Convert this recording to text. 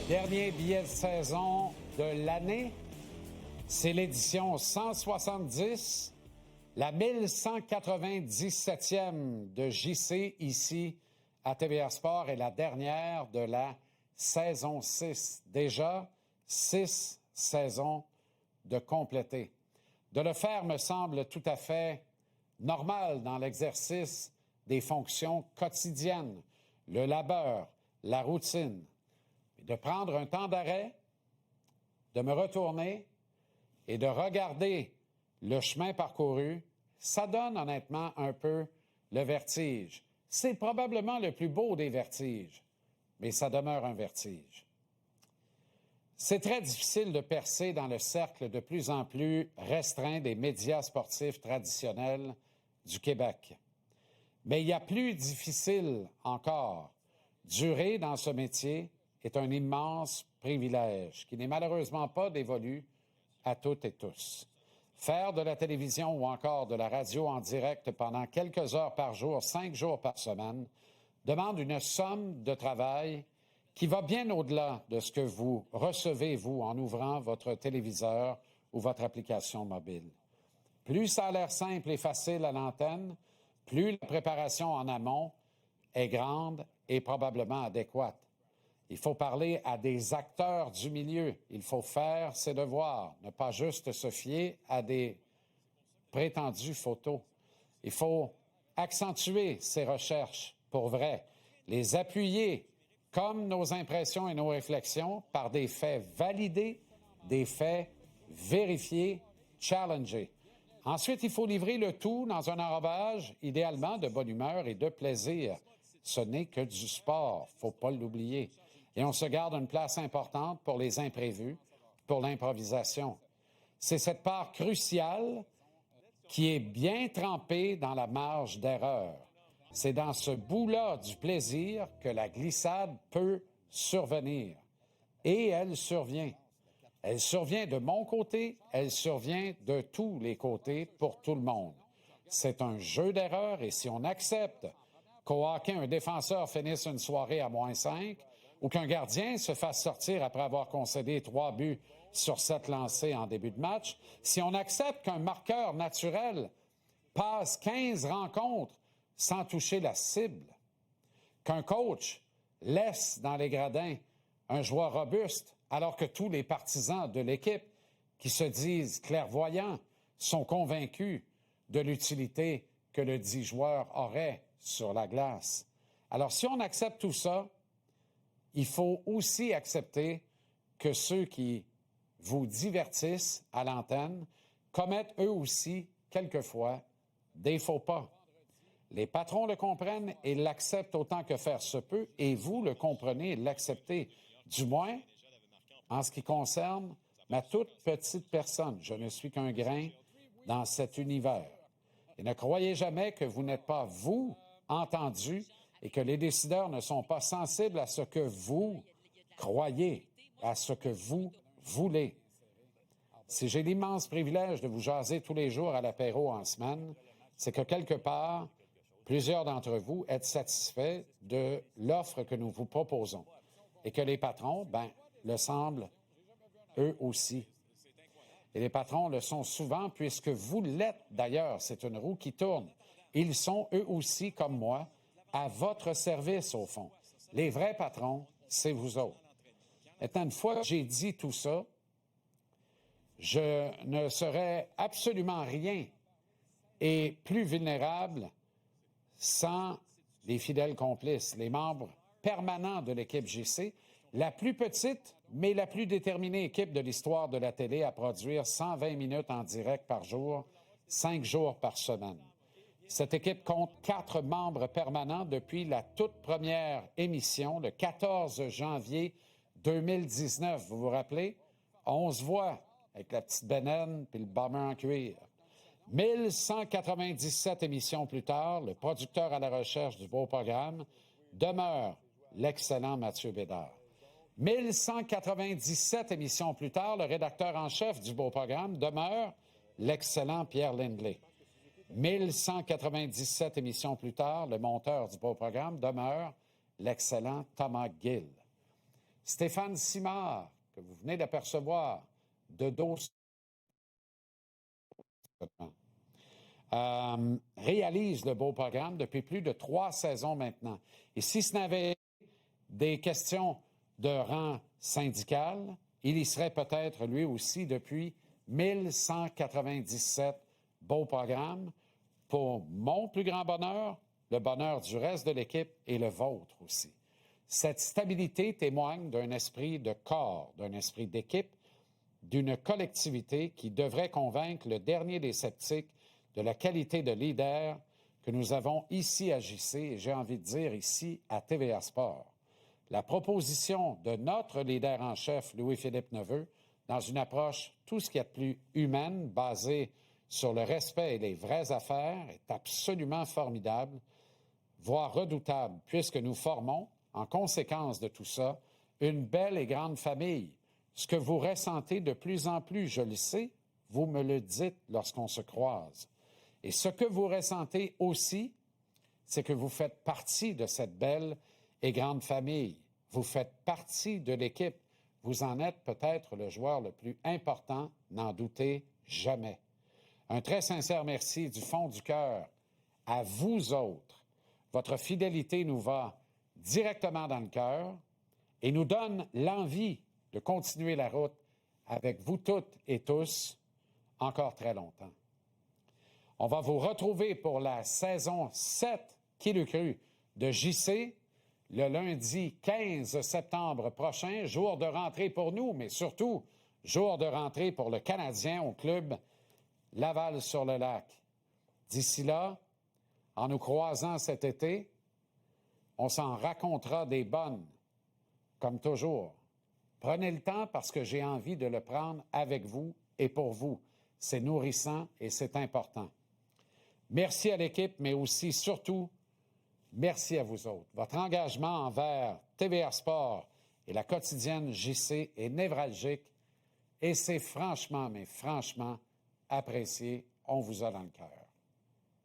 Dernier billet de saison de l'année. C'est l'édition 170, la 1197e de JC ici à TVA Sport et la dernière de la saison 6. Déjà, 6 saisons de compléter. De le faire me semble tout à fait normal dans l'exercice des fonctions quotidiennes, le labeur, la routine. De prendre un temps d'arrêt, de me retourner et de regarder le chemin parcouru, ça donne honnêtement un peu le vertige. C'est probablement le plus beau des vertiges, mais ça demeure un vertige. C'est très difficile de percer dans le cercle de plus en plus restreint des médias sportifs traditionnels du Québec. Mais il y a plus difficile encore. Durer dans ce métier est un immense privilège qui n'est malheureusement pas dévolu à toutes et tous. Faire de la télévision ou encore de la radio en direct pendant quelques heures par jour, 5 jours par semaine, demande une somme de travail qui va bien au-delà de ce que vous recevez, vous, en ouvrant votre téléviseur ou votre application mobile. Plus ça a l'air simple et facile à l'antenne, plus la préparation en amont est grande et probablement adéquate. Il faut parler à des acteurs du milieu. Il faut faire ses devoirs, ne pas juste se fier à des prétendues photos. Il faut accentuer ses recherches pour vrai, les appuyer comme nos impressions et nos réflexions par des faits validés, des faits vérifiés, challengés. Ensuite, il faut livrer le tout dans un enrobage, idéalement de bonne humeur et de plaisir. Ce n'est que du sport, faut pas l'oublier. Et on se garde une place importante pour les imprévus, pour l'improvisation. C'est cette part cruciale qui est bien trempée dans la marge d'erreur. C'est dans ce bout-là du plaisir que la glissade peut survenir. Et elle survient. Elle survient de mon côté, elle survient de tous les côtés pour tout le monde. C'est un jeu d'erreur et si on accepte qu'au hockey, un défenseur finisse une soirée à -5 ou qu'un gardien se fasse sortir après avoir concédé 3 buts sur 7 lancés en début de match, si on accepte qu'un marqueur naturel passe 15 rencontres sans toucher la cible, qu'un coach laisse dans les gradins un joueur robuste alors que tous les partisans de l'équipe qui se disent clairvoyants sont convaincus de l'utilité que le dit joueur aurait sur la glace. Alors, si on accepte tout ça, il faut aussi accepter que ceux qui vous divertissent à l'antenne commettent eux aussi, quelquefois, des faux pas. Les patrons le comprennent et l'acceptent autant que faire se peut, et vous le comprenez et l'acceptez. Du moins, en ce qui concerne ma toute petite personne, je ne suis qu'un grain dans cet univers. Et ne croyez jamais que vous n'êtes pas, vous, entendu et que les décideurs ne sont pas sensibles à ce que vous croyez, à ce que vous voulez. Si j'ai l'immense privilège de vous jaser tous les jours à l'apéro en semaine, c'est que quelque part, plusieurs d'entre vous êtes satisfaits de l'offre que nous vous proposons et que les patrons, le semblent eux aussi. Et les patrons le sont souvent puisque vous l'êtes d'ailleurs. C'est une roue qui tourne. Ils sont eux aussi, comme moi, à votre service au fond. Les vrais patrons, c'est vous autres. Maintenant, une fois que j'ai dit tout ça, je ne serais absolument rien et plus vulnérable sans les fidèles complices, les membres permanents de l'équipe JC, la plus petite, mais la plus déterminée équipe de l'histoire de la télé à produire 120 minutes en direct par jour, 5 jours par semaine. Cette équipe compte 4 membres permanents depuis la toute première émission, le 14 janvier 2019. Vous vous rappelez? 11 voix avec la petite bénaine puis le bomber en cuir. 1197 émissions plus tard, le producteur à la recherche du beau programme demeure l'excellent Mathieu Bédard. 1197 émissions plus tard, le rédacteur en chef du beau programme demeure l'excellent Pierre Lindley. 1197 émissions plus tard, le monteur du beau programme demeure l'excellent Thomas Gill. Stéphane Simard, que vous venez d'apercevoir, de dos, réalise le beau programme depuis plus de 3 saisons maintenant. Et si ce n'avait des questions de rang syndical, il y serait peut-être lui aussi depuis 1197 beaux programmes pour mon plus grand bonheur, le bonheur du reste de l'équipe et le vôtre aussi. Cette stabilité témoigne d'un esprit de corps, d'un esprit d'équipe, d'une collectivité qui devrait convaincre le dernier des sceptiques de la qualité de leader que nous avons ici à JC et j'ai envie de dire ici à TVA Sport. La proposition de notre leader en chef, Louis-Philippe Neveu, dans une approche tout ce qu'il y a de plus humaine, basée sur le respect et les vraies affaires, est absolument formidable, voire redoutable, puisque nous formons, en conséquence de tout ça, une belle et grande famille. Ce que vous ressentez de plus en plus, je le sais, vous me le dites lorsqu'on se croise. Et ce que vous ressentez aussi, c'est que vous faites partie de cette belle et grande famille. Vous faites partie de l'équipe. Vous en êtes peut-être le joueur le plus important, n'en doutez jamais. Un très sincère merci du fond du cœur à vous autres. Votre fidélité nous va directement dans le cœur et nous donne l'envie de continuer la route avec vous toutes et tous encore très longtemps. On va vous retrouver pour la saison 7, qui l'eût cru, de JC, le lundi 15 septembre prochain, jour de rentrée pour nous, mais surtout jour de rentrée pour le Canadien au club Laval-sur-le-Lac. D'ici là, en nous croisant cet été, on s'en racontera des bonnes, comme toujours. Prenez le temps parce que j'ai envie de le prendre avec vous et pour vous. C'est nourrissant et c'est important. Merci à l'équipe, mais aussi, surtout, merci à vous autres. Votre engagement envers TVA Sport et la quotidienne JC est névralgique et c'est franchement, mais franchement apprécié. On vous a dans le cœur.